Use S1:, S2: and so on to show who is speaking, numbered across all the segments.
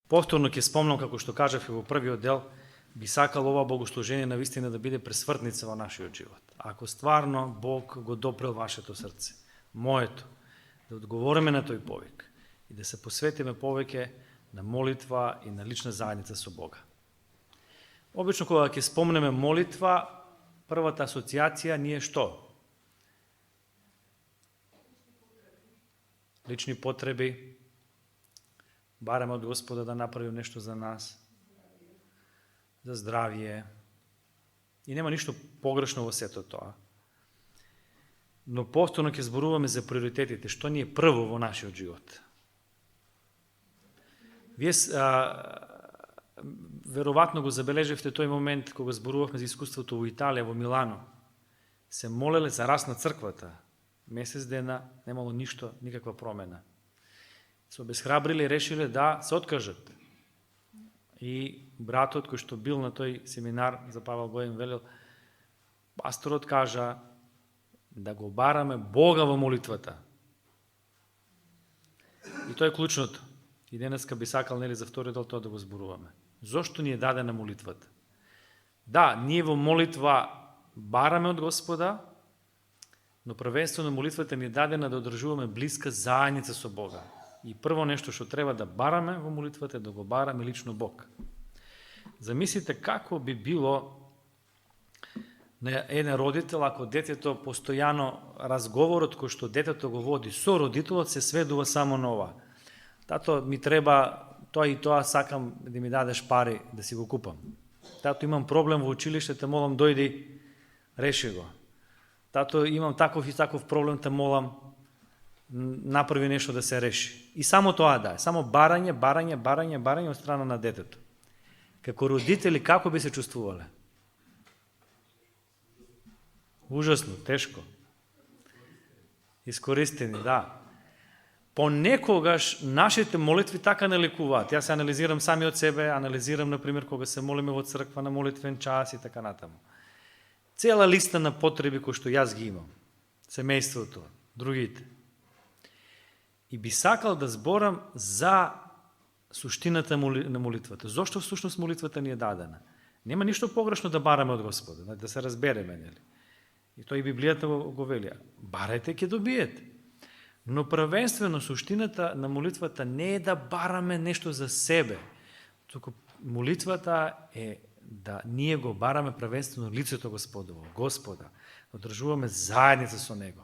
S1: Повторно ќе спомнам, како што кажав и во првиот дел, би сакал ова богослужение навистина да биде пресвртница во нашиот живот. Ако стварно Бог го допрел вашето срце, моето, да одговориме на тој повик и да се посветиме повеќе на молитва и на лична заедница со Бога. Обично кога ќе спомнеме молитва, првата асоциација ни е што? Лични потреби, бараме од Господа да направи нешто за нас, за здравие. И нема ништо погрешно во сето тоа. Но повторно ќе зборуваме за приоритетите, што ни е прво во нашиот живот. Вие веројатно го забележевте тој момент кога зборувавме за искуството во Италија, во Милано. Се молеле за раст на црквата. Месец дена немало ништо, никаква промена. Се обесхрабриле и решиле да се откажат. И братот кој што бил на тој семинар за Павел Гојен велел, пасторот кажа да го бараме Бога во молитвата. И тоа е клучното. И денеска би сакал нели за втори дел тоа да го зборуваме. Зошто ни е дадена молитвата? Да, ние во молитва бараме од Господа, но првенствено молитвата ни е дадена да одржуваме блиска заедница со Бога. И прво нешто што треба да бараме во молитвата е да го бараме лично Бог. Замислите како би било на еден родител ако детето постојано разговорот кој што детето го води со родителот се сведува само на ова. Тато ми треба тоа и тоа, сакам да ми дадеш пари да си го купам. Тато имам проблем во училиште, те молам дојди, реши го. Тато имам таков и таков проблем, те молам направи нешто да се реши. И само тоа да е, само барање од страна на детето. Како родители како би се чувствувале? Ужасно, тешко. Искористени, да. Понекогаш нашите молитви така не лекуваат. Јас се анализирам сами од себе, анализирам, например, кога се молиме во црква на молитвен час и така натаму. Цела листа на потреби кои што јас ги имам. Семејството, другите. И би сакал да зборам за суштината на молитвата. Зошто всушност молитвата ни е дадена? Нема ништо погрешно да бараме од Господа, да се разбереме, нели? И тоа и Библијата го вели. Барајте, ќе добиете. Но првенствено суштината на молитвата не е да бараме нешто за себе. Туку молитвата е да ние го бараме првенствено лицето Господово, Господа, да одржуваме заедница со Него.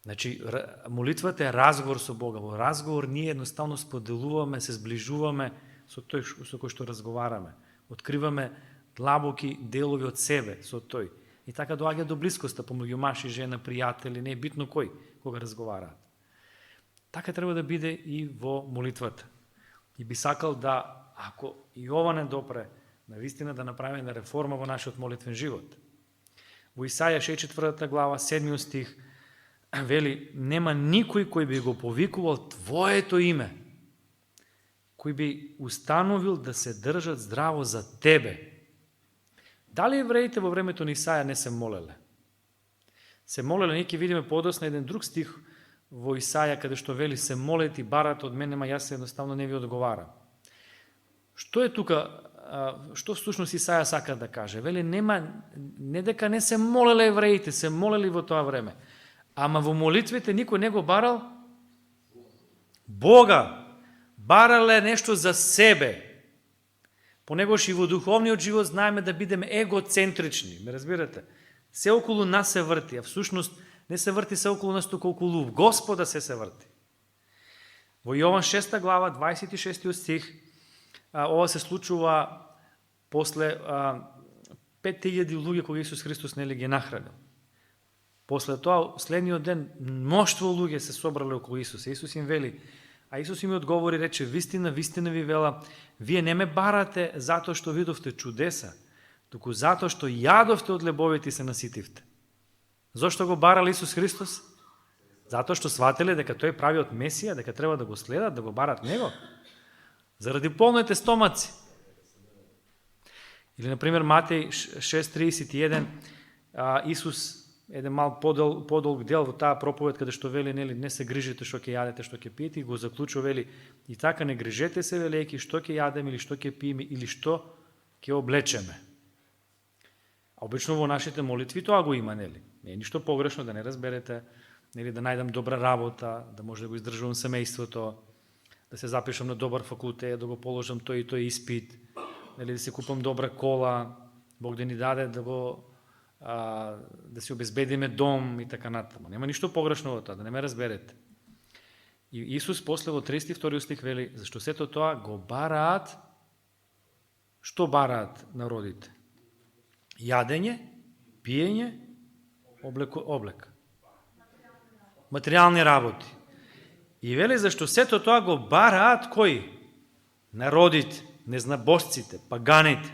S1: Значи, молитвата е разговор со Бога. Во разговор ние едноставно споделуваме, се сближуваме со тој со кој што разговараме. Откриваме длабоки делови од себе со тој. И така доаѓа до блискоста помеѓу маж и жена, пријатели, не е битно кој, кога разговараат. Така треба да биде и во молитвата. И би сакал да, ако и ова не допре, навистина да направиме една реформа во нашиот молитвен живот. Во Исаја 64 глава, 7 стих, вели, нема никој кој би го повикувал Твоето име, кој би установил да се држат здраво за Тебе. Дали евреите во времето на Исаја не се молеле? Се молеле, ние ќе видиме подоцна еден друг стих во Исаја, каде што вели, се молете и барате од мене, ма јас едноставно не ви одговарам. Што е тука, што всушност Исаја сака да каже? Вели, не дека не се молеле евреите, се молели во тоа време. Ама во молитвите никој не го барал Бога. Барале нешто за себе. Понегош и во духовниот живот знаеме да бидеме егоцентрични. Ме разбирате? Се околу нас се врти, а всушност не се врти се околу нас, туку околу Господа се врти. Во Јован 6 глава, 26 стих, ова се случува после 5000 луѓе кога Исус Христос нели ги нахранил. После тоа, следниот ден, мноштво луѓе се собрале околу Исуса. Исус им вели, а Исус им одговори, рече, вистина ви вела, вие не ме барате затоа што видовте чудеса, туку затоа што јадовте од лебовите и се наситивте. Зошто го барал Исус Христос? Затоа што свателе дека тој прави од Месија, дека треба да го следат, да го барат Него. Заради полните стомаци. Или, например, Матеј 6.31, Исус еден мал подолг дел во таа проповед каде што вели, нели, не се грижите што ќе јадете, што ќе пиете, и го заклучува, вели, и така не грижете се, велејќи, што ќе јадеме или што ќе пиеме или што ќе облечеме. А обично во нашите молитви тоа го има, нели? Не е ништо погрешно, да не разберете, нели, да најдам добра работа, да може да го издржувам семејството, да се запишам на добар факултет, да го положам тој и тој испит, нели, да се купам добра кола, Бог да ни даде да си обезбедиме дом и така натаму. Нема ништо погрешно во тоа, да не ме разберете. И Исус после во 32 стих вели, зашто сето тоа го бараат, што бараат народите? Јадење, пиење, облек. Материјални работи. И вели, зашто сето тоа го бараат кои? Народите, незнабожците, паганите.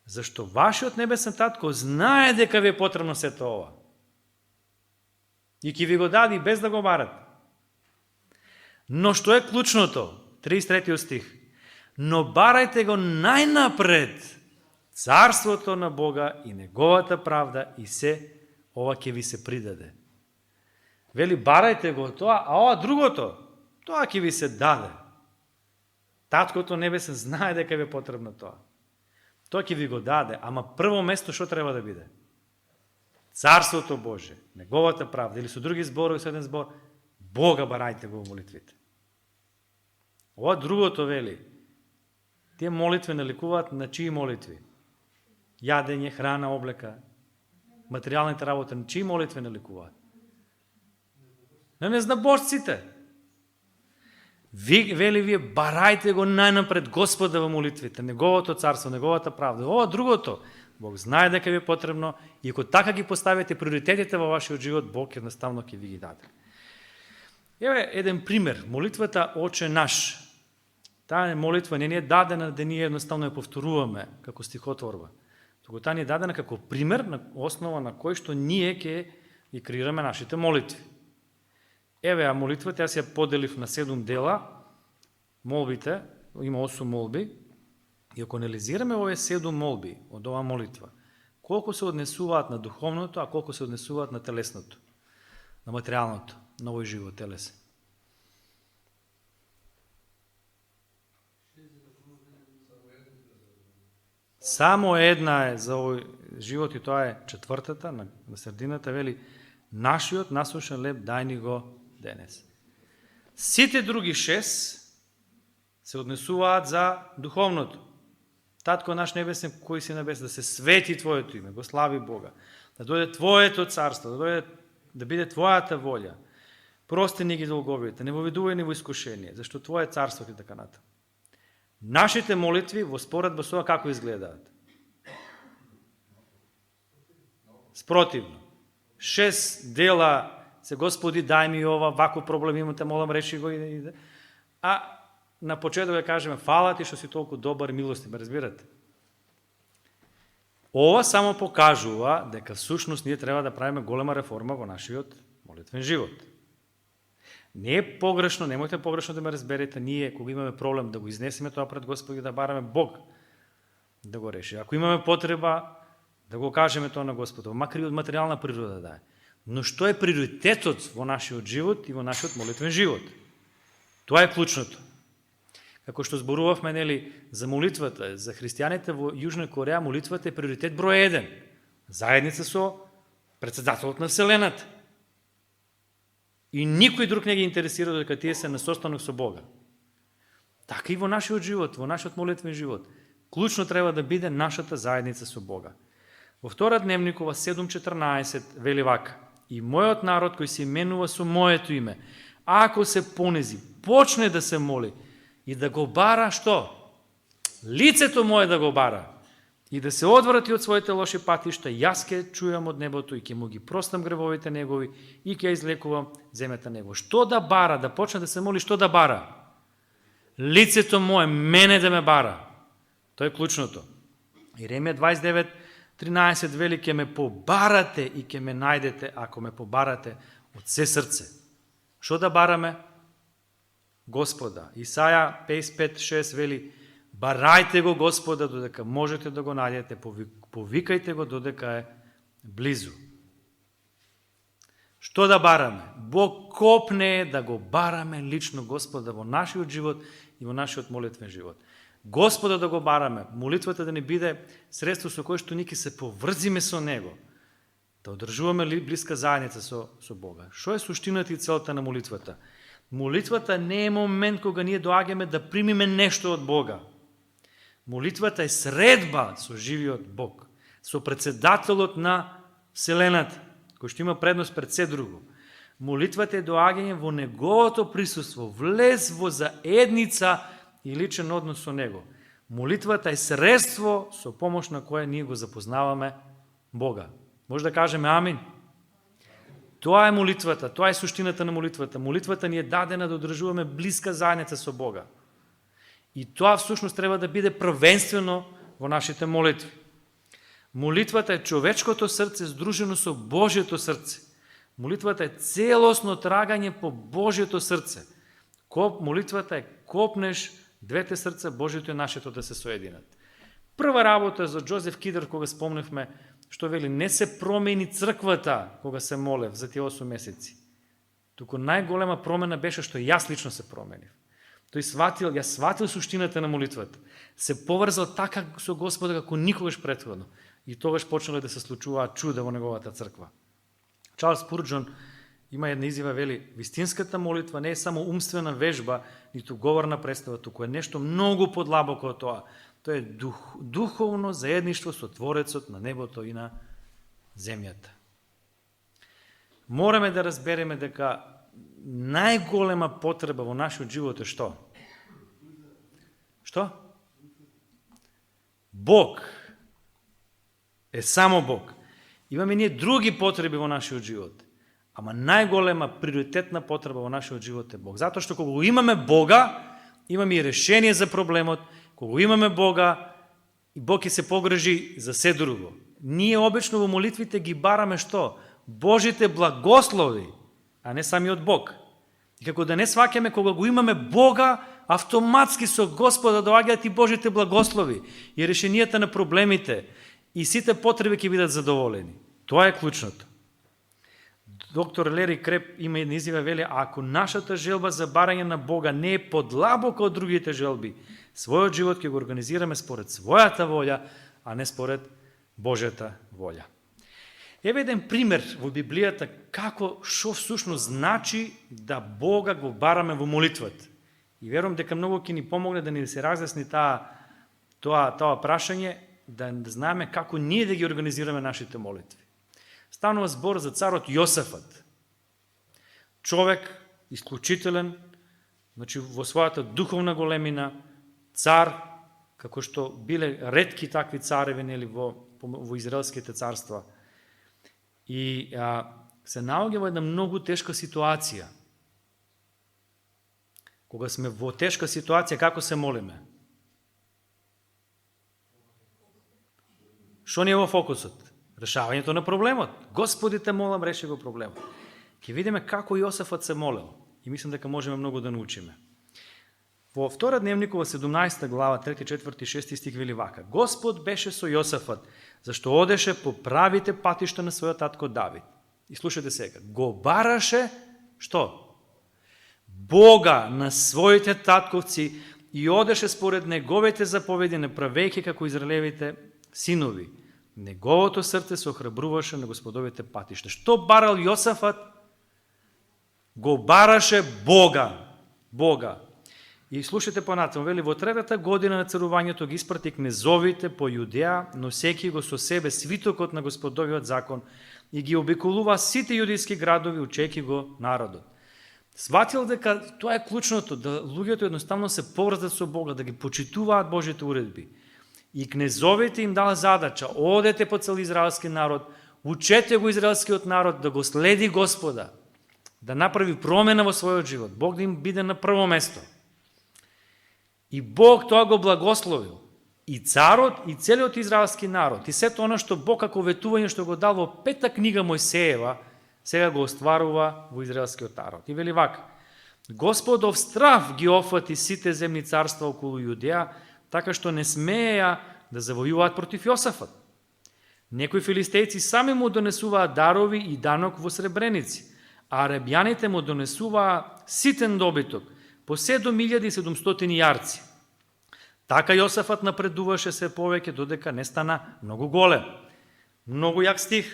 S1: Зашто вашиот небесен татко знае дека ви е потребно сето ова. И ќе ви го даде без да го барате. Но што е клучното? 33 стих. Но барајте го најнапред царството на Бога и неговата правда, и се ова ќе ви се придаде. Вели, барајте го тоа, а ова другото, тоа ќе ви се даде. Таткото небесен знае дека ви е потребно тоа. Тоа ќе ви го даде, ама прво место што треба да биде? Царството Божие, неговата правда, или со други зборови, со еден збор, Бога барајте го во молитвите. Ова другото вели, тие молитви наликуваат на чии молитви? Јадење, храна, облека, материјалните работи, на чии молитви наликуваат? На незнабожците. Вели вие, барајте го најнапред Господа во молитвите, неговото царство, неговата правда. Ова другото, Бог знае дека ви е потребно, и ако така ги поставите приоритетите во вашиот живот, Бог едноставно ќе ви ги даде. Еве еден пример, молитвата Оче наш. Таа молитва не ни е дадена да ние едноставно ја повторуваме како стихотворба. Туку таа ни е дадена како пример на основа на кој што ние ќе ги креираме нашите молитви. Еве, а молитвата јас ја поделив на 7 дела, молбите, има 8 молби, и ако анализираме овие 7 молби од оваа молитва, колку се однесуваат на духовното, а колку се однесуваат на телесното, на материјалното, на овој живот телесен. Само една е за овој живот, и тоа е 4-та, на средината, вели, нашиот насушен леб дај ни го денес. Сите други 6 се однесуваат за духовното. Татко наш небесен, кој си небес, да се свети Твоето име, го слави Бога, да дојде Твоето царство, да биде Твојата волја. Прости ни ги долговите, не воведувај ни во искушение, зашто Твое царство и така натаму. Нашите молитви во споредба со како изгледаат? Спротивно. 6 дела се, Господи, дај ми ова, вако проблем имам, те молам, реши го. А на почеток да кажеме, фала ти што си толку добар, милости, ме разбирате? Ова само покажува дека всушност ние треба да правиме голема реформа во нашиот молитвен живот. Не е погрешно, немојте погрешно да ме разберете, ние кога имаме проблем да го изнесеме тоа пред Господи, да бараме Бог да го реши. Ако имаме потреба да го кажеме тоа на Господа, макар и од материјална природа да е. Но што е приоритетот во нашиот живот и во нашиот молитвен живот? Тоа е клучното. Како што зборувавме, нели, за молитвата, за христијаните во Јужна Кореја, молитвата е приоритет број 1. Заедница со председателот на Вселената. И никој друг не ги интересира дека тие се на состанок со Бога. Така и во нашиот живот, во нашиот молитвен живот. Клучно треба да биде нашата заедница со Бога. Во втора Дневникова 7:14 вели вака: и мојот народ кој се именува со моето име, ако се понези, почне да се моли и да го бара што? Лицето мое да го бара и да се одврати од своите лоши патишта, јас ќе чујам од небото и ќе му ги простам гревовите негови и ќе излекувам земјата него. Што да бара? Да почне да се моли, што да бара? Лицето мое, мене да ме бара. Тоа е клучното. Иеремија 29:13 вели: ќе ме побарате и ќе ме најдете ако ме побарате од се срце. Што да бараме? Господа. Исаја 55:6 вели: барајте го Господа додека можете да го најдете, повикајте го додека е близу. Што да бараме? Бог копне да го бараме лично Господа во нашиот живот и во нашиот молитвен живот. Господа да го бараме, молитвата да не биде средство со кое што ние ќе се поврзиме со Него, да одржуваме блиска заедница со Бога. Што е суштината и целта на молитвата? Молитвата не е момент кога ние доаѓаме да примиме нешто од Бога. Молитвата е средба со живиот Бог, со председателот на Вселената, кој што има предност пред се друго. Молитвата е доаѓање во Неговото присуство, влез во заедница и личен однос со Него. Молитвата е средство со помош на кое ние го запознаваме Бога. Може да кажеме амин? Тоа е молитвата, тоа е суштината на молитвата. Молитвата ни е дадена да одржуваме блиска заедница со Бога. И тоа всушност треба да биде првенствено во нашите молитви. Молитвата е човечкото срце здружено со Божието срце. Молитвата е целосно трагање по Божието срце. Молитвата е копнеш двете срца, Божието и нашето да се соединат. Прва работа за Джозеф Кидър, кога спомневме, што вели, не се промени црквата кога се молев за тие 8 месеци. Туку најголема промена беше што јас лично се променив. Тој сватил суштината на молитвата. Се поврзал така со Господа како никогаш претходно. И тогаш почнало да се случуваат чуда во неговата црква. Чарлс Спурџон има една изјава, вели, вистинската молитва не е само умствена вежба, ниту говорна представа, туку е нешто многу подлабоко од тоа. Тоа е духовно заедништво со Творецот на небото и на земјата. Мораме да разбереме дека најголема потреба во нашиот живот е што? Што? Бог. Е само Бог. Имаме ние други потреби во нашиот живот. Ама најголема приоритетна потреба во нашиот живот е Бог. Затоа што кога имаме Бога, имаме и решение за проблемот. Кога имаме Бога, и Бог ќе се погрижи за се друго. Ние обично во молитвите ги бараме што? Божите благослови, а не самиот Бог. И како да не сваќаме, кога го имаме Бога, автоматски со Господа доаѓаат и Божите благослови, и решенијата на проблемите, и сите потреби ќе бидат задоволени. Тоа е клучното. Доктор Лери Креп има една изјава, вели, ако нашата желба за барање на Бога не е подлабока од другите желби, својот живот ќе го организираме според својата волја, а не според Божјата волја. Еве еден пример во Библијата како што всушност значи да Бога го бараме во молитвата. И верувам дека многу ќе ни помогне да ни се разјасни тоа прашање, да знаеме како ние да ги организираме нашите молитви. Станува збор за царот Јосафат. Човек исклучителен, значи во својата духовна големина, цар, како што биле ретки такви цареви нели во израелските царства. И се наоѓа во една многу тешка ситуација. Кога сме во тешка ситуација, како се молиме? Што ни е во фокусот? Решавањето на проблемот. Господи, те молам, реши го проблемот. Ќе видиме како Јосафот се молел. И мислам дека можеме многу да научиме. Во Втора Дневникова 17 глава, 3, 4 и 6 стих вели вака. Господ беше со Јосафот, зашто одеше по правите патишта на својот татко Давид. И слушате сега. Го бараше, што? Бога на своите татковци и одеше според неговите заповеди, не правејќи како израелевите синови. Неговото срце се охрабруваше на Господовите патишта. Што барал Јосафат? Го бараше Бога. И слушате понатаму, вели, во третата година на царувањето ги испрати кнезовите по Јудеја, носејќи го со себе свитокот на Господовиот закон и ги обиколува сите јудејски градови, учејќи го народот. Сватил дека тоа е клучното, да луѓето едноставно се поврзат со Бога, да ги почитуваат Божите уредби. И кнезовите им дала задача, одете по цел израелски народ, учете го израелскиот народ да го следи Господа, да направи промена во својот живот. Бог да им биде на прво место. И Бог тоа го благословил. И царот, и целиот израелски народ. И сето оно што Бог како ветување што го дал во 5-та книга Мојсеева, сега го остварува во израелскиот народ. И вели вака, Господов страв ги офати сите земни царства околу Јудеја, така што не смееја да завојуваат против Јосафат. Некои филистејци сами му донесуваат дарови и данок во сребреници, а арабјаните му донесуваа ситен добиток, по 7700 јарци. Така Јосафат напредуваше се повеќе, додека не стана многу голем. Многу јак стих.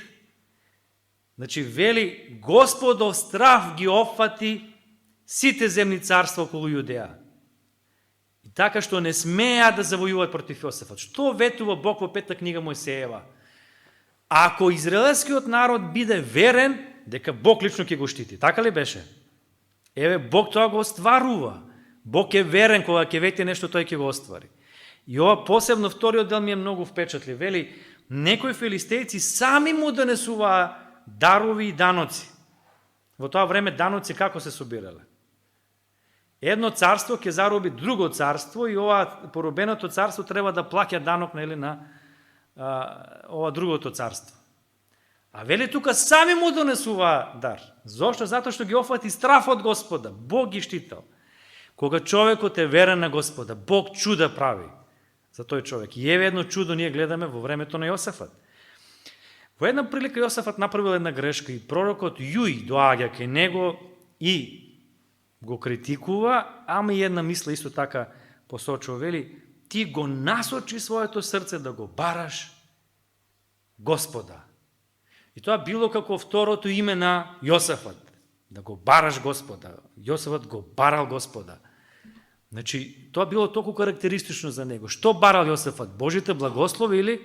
S1: Значи, вели, Господов страв ги опфати сите земни царства околу Јудеја. И така што не смеа да завојуваат против Јосафат. Што ветува Бог во 5 книга Мојсеева? Ако израелскиот народ биде верен, дека Бог лично ќе го штити. Така ли беше? Еве, Бог тоа го остварува. Бог е верен, кога ќе вети нешто, тој ќе го оствари. И ова посебно вториот дел ми е многу впечатлив. Вели, некои филистејци сами му донесуваа дарови и даноци. Во тоа време даноци како се собирале? Едно царство ќе зароби друго царство и ова поробеното царство треба да плаќа данок на ова другото царство. А вели тука сами му донесуваа дар. Зошто? Затоа што ги офати страф од Господа. Бог ги штитал. Кога човекот е верен на Господа, Бог чуда прави за тој човек. И еве едно чудо ние гледаме во времето на Јосафат. Во една прилика Јосафат направил една грешка и пророкот Јуј доаѓа кај него и го критикува, ама и една мисла исто така посочува. Вели, ти го насочи своето срце да го бараш Господа. И тоа било како второто име на Јосафат. Да го бараш Господа. Јосафат го барал Господа. Значи, тоа било толку карактеристично за него. Што барал Јосафат? Божите благослови или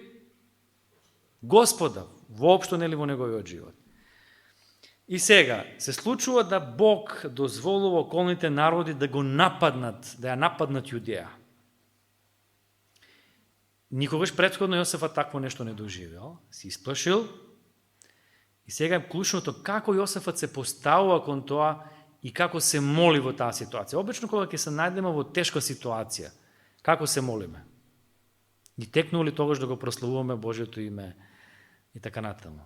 S1: Господа? Воопшто нели во неговиот живот. И сега, се случува да Бог дозволува околните народи да го нападнат, да ја нападнат Јудеја. Никогаш претходно Јосафат такво нешто не доживеал, се исплашил. И сега е клучното како Јосафат се поставува кон тоа и како се моли во таа ситуација. Обично кога ќе се најдеме во тешка ситуација, како се молиме? И текнува ли тогаш да го прославуваме Божјото име и така натаму.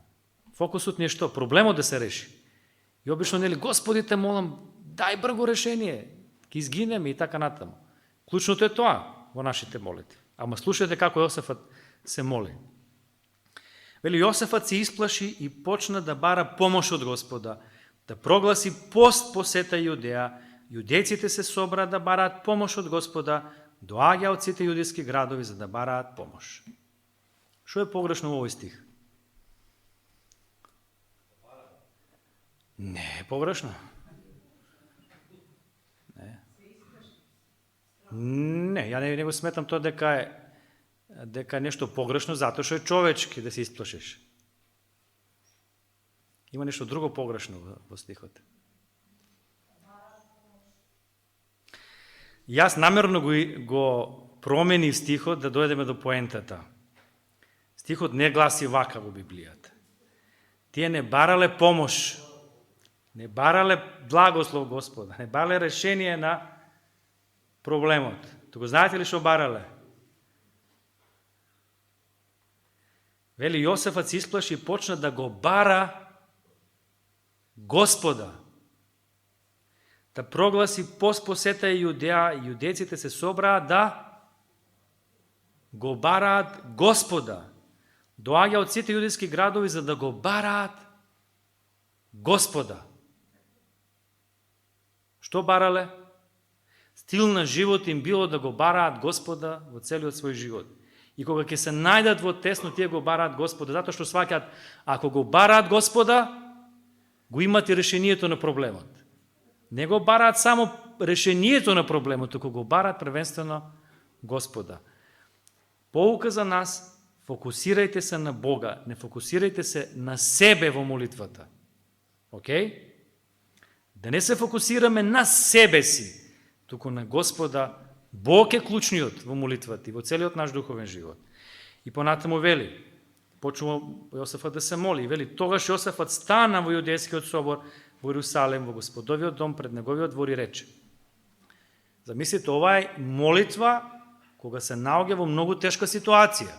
S1: Фокусот ни е што? Проблемот да се реши. И обично нели Господи те молам, дај брзо решение, ќе изгинеме и така натаму. Клучното е тоа во нашите молитви. Ама слушајте како Јосафат се моли. Вели, Јосафат се исплаши и почна да бара помош од Господа, да прогласи пост по сета Јудеја. Јудејците се собра да бараат помош од Господа, доаѓа од сите јудејски градови за да бараат помош. Што е погрешно во овој стих? Не е погрешно. Не, ја не го сметам тоа дека нешто погрешно, затоа што е човечки да се исплашиш. Има нешто друго погрешно во стихот. Јас намерно го променив стихот да дојдеме до поентата. Стихот не гласи вака во Библијата. Тие не барале помош, не барале благослов Господа, не барале решение на проблемот. Туку знаете ли што барале? Вели, Јосафат се исплаши и почна да го бара Господа. Да прогласи пост по сета Јудеја, јудејците се собраа да го бараат Господа. Доаѓа од сите јудејски градови за да го бараат Господа. Што барале? Стил на живот им било да го бараат Господа во целиот свој живот. И кога ќе се најдат во тесно, тие го бараат Господа, затоа што сваќаат, ако го бараат Господа, го имат и решението на проблемот. Не го бараат само решението на проблемот, туку го бараат првенствено Господа. Поука за нас, фокусирајте се на Бога, не фокусирајте се на себе во молитвата. Океј? Да не се фокусираме на себе си, туку на Господа. Бог е клучниот во молитвата и во целиот наш духовен живот. И понатаму вели, почнува Јосафат да се моли, вели, тогаш Јосафат стана во јудејскиот собор во Иерусалим, во Господовиот дом, пред неговиот двор и рече. Замислите, ова е молитва кога се наоѓа во многу тешка ситуација.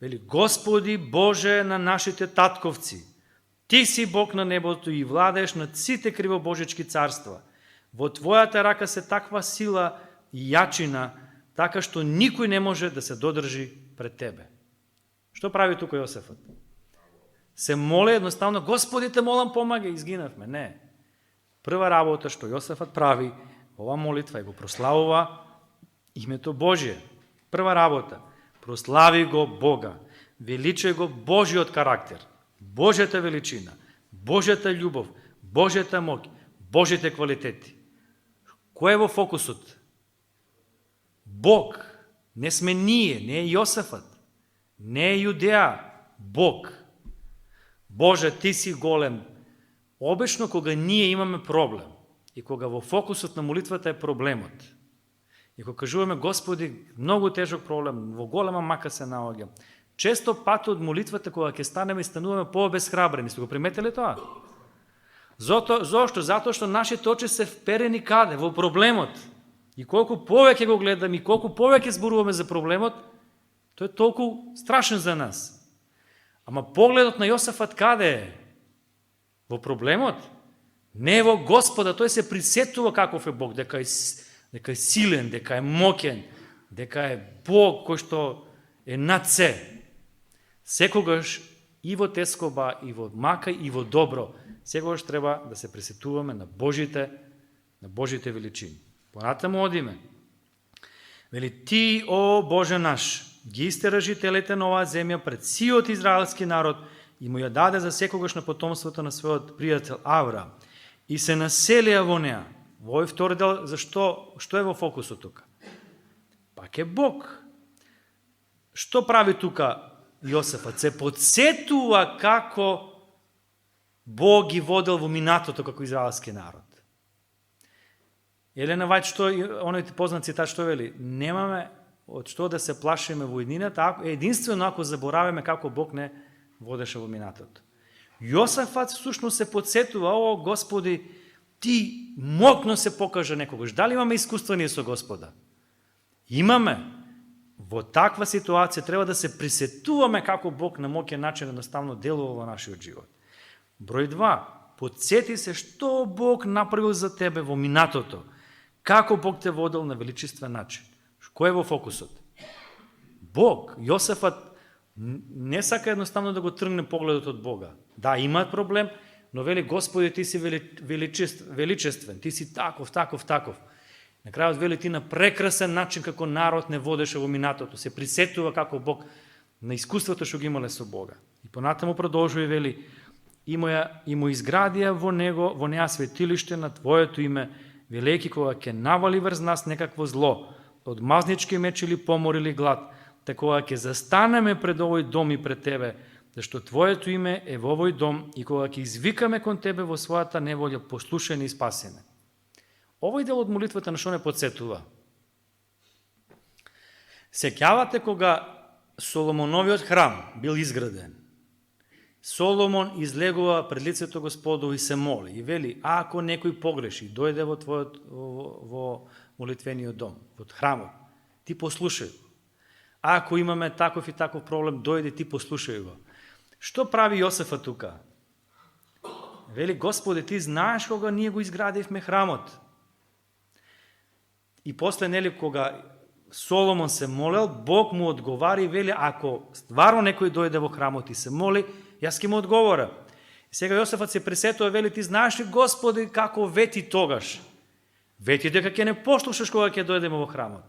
S1: Вели, Господи Боже на нашите татковци, Ти си Бог на небото и владееш над сите кривобожички царства. Во Твојата рака се таква сила и јачина, така што никој не може да се додржи пред Тебе. Што прави тука Јосафат? се моле едноставно, Господи, те молам, помагај, изгинавме. Не. Прва работа што Јосафат прави, ова молитва и го прославува името Божие. Прва работа, прослави го Бога, величај го Божиот карактер, Божјата величина, Божјата љубов, Божјата моќ, Божите квалитети. Кој е во фокусот? Бог. Не сме ние, не е Јосафат, не е Јудеја, Бог. Боже, ти си голем. Обично кога ние имаме проблем и кога во фокусот на молитвата е проблемот, и кога кажуваме, Господи, многу тежок проблем, во голема мака се наоѓам, често пат од молитвата кога ќе станеме и стануваме пообесхрабрени. Сте го приметили тоа? Зошто? Затоа што нашите очи се вперени каде? Во проблемот. И колку повеќе го гледаме, и колку повеќе зборуваме за проблемот, тој е толку страшен за нас. Ама погледот на Јосафат каде е? Во проблемот? Не во Господа, тој се присетува каков е Бог, дека е силен, дека е моќен, дека е Бог кој што е над се. Секогаш и во тескоба, и во мака, и во добро, секогаш треба да се присетуваме на Божите величини. Понатаму одиме. Вели, ти, о Боже наш, ги истера жителите на оваа земја пред сиот израелски народ и му ја даде за секогаш на потомството на својот пријател Авраам. И се населија во неа. Во овој втори дел, што е во фокусот тука? Пак е Бог. Што прави тука Јосафат? Се подсетува како Бог ги водел во минатото како израелски народ. Елена Вајд, што оној познат цитат, што вели? Немаме од што да се плашиме во иднината, единствено ако забораваме како Бог не водеше во минатото. Јосафат всушност се подсетува, о Господи, ти мокно се покажа некогаш. Дали имаме искуство ние со Господа? Имаме. Во таква ситуација треба да се присетуваме како Бог на моќен начин едноставно делува во нашиот живот. Број 2. Подсети се што Бог направил за тебе во минатото. Како Бог те водел на величествен начин. Кој е во фокусот? Бог. Јосафат не сака едноставно да го тргне погледот од Бога. Да, имаат проблем, но вели, Господи, ти си величествен, ти си таков. На крајот вели, ти на прекрасен начин како народ не водеше во минатото. Се присетува како Бог на искуството што ги имале со Бога. И понатаму продолжува и вели, и му изградија во неа светилиште на Твоето име, велејќи кога ќе навали врз нас некакво зло, од мазнички меч или помор или глад, така кога ќе застанеме пред овој дом и пред Тебе, зашто Твоето име е во овој дом и кога ќе извикаме кон Тебе во својата неволја, послушени и спасене. Овој дел од молитвата на што не подсетува? Сеќавате кога Соломоновиот храм бил изграден. Соломон излегува пред лицето Господово и се моли и вели, ако некој погреши, дојде во молитвениот дом, во храмот, ти послушај го. Ако имаме таков и таков проблем, дојде ти послушај го. Што прави Јосафат тука? Вели, Господи, ти знаеш кога ние го изградивме храмот. И после, кога Соломон се молел, Бог му одговари и вели, ако стварно некој дојде во храмот и се моли, јас ќе му одговора. И сега Јосафат се пресетува, вели, ти знаеш ли, Господи, како вети тогаш? Вети дека ќе не послушаш кога ќе дојдеме во храмот.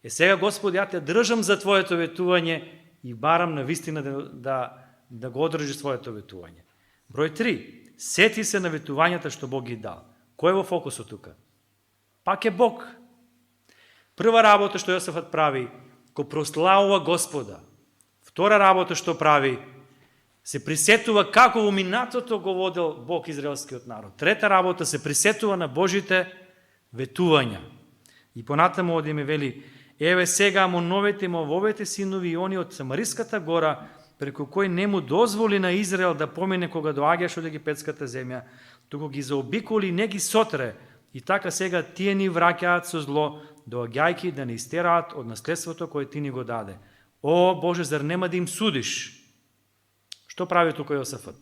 S1: Сега, Господи, ја те држам за Твоето ветување и барам на вистина да го одржи своето ветување. Број 3. Сети се на ветувањата што Бог ги дал. Кој е во фокусот тука? Пак е Бог. Прва работа што Јосафат прави, го прославува Господа. Втора работа што прави, се присетува како во минатото го водел Бог израелскиот народ. Трета работа, се присетува на Божите ветувања. И понатаму одиме, вели, еве сега Амоновите, Моавовите синови и они од Самариската гора, преку кој не му дозволи на Израел да помине кога доаѓаш од египетската земја, туку ги заобиколи и не ги сотре, и така сега тие ни враќаат со зло, доаѓајки да не истераат од наследството кое ти ни го даде. О, Боже, зар нема да им судиш? Што прави тука Јосафат?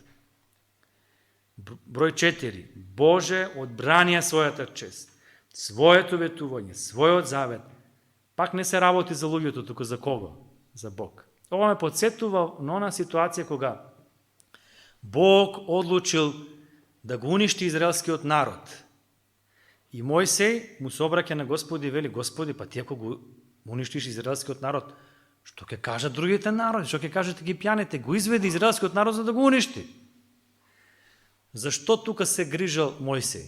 S1: Број 4. Боже, одбранија својата чест, своето ветување, својот завет. Пак не се работи за луѓето, туку за кого? За Бог. Ова ме подсетува на она ситуација кога Бог одлучил да го уништи израелскиот народ. И Мојсей му се обраќа на Господи и вели: Господи, па ти ако го уништиш израелскиот народ, што ќе кажат другите народи, што ќе кажат египјаните? Го изведи израелскиот народ за да го уништи. Зашто тука се грижал Мојсей?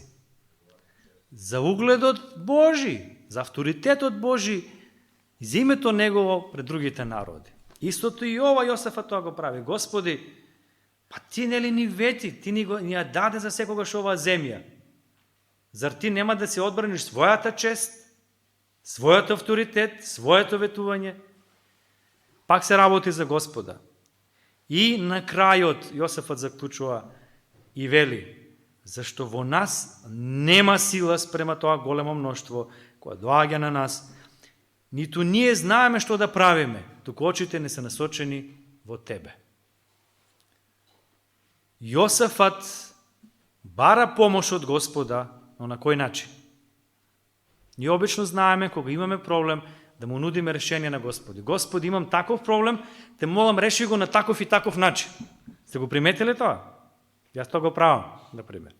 S1: За угледот Божи, за авторитетот Божи и за името Негово пред другите народи. Истото и ова Јосафат тоа го прави. Господи, па ти нели ни вети, ти ни ја даде за секогаш оваа земја. Зар ти нема да се одбраниш својата чест, својот авторитет, своето ветување? Пак се работи за Господа. И на крајот Јосафат заклучува и вели: зашто во нас нема сила спрема тоа големо мноштво која доаѓа на нас, ниту ние знаеме што да правиме, туку очите не се насочени во тебе. Јосафат бара помош од Господа, но на кој начин? Ние обично знаеме кога имаме проблем да му нудиме решение на Господи. Господи, имам таков проблем, те молам реши го на таков и таков начин. Сте го приметили тоа? Јас тоа го правам, например.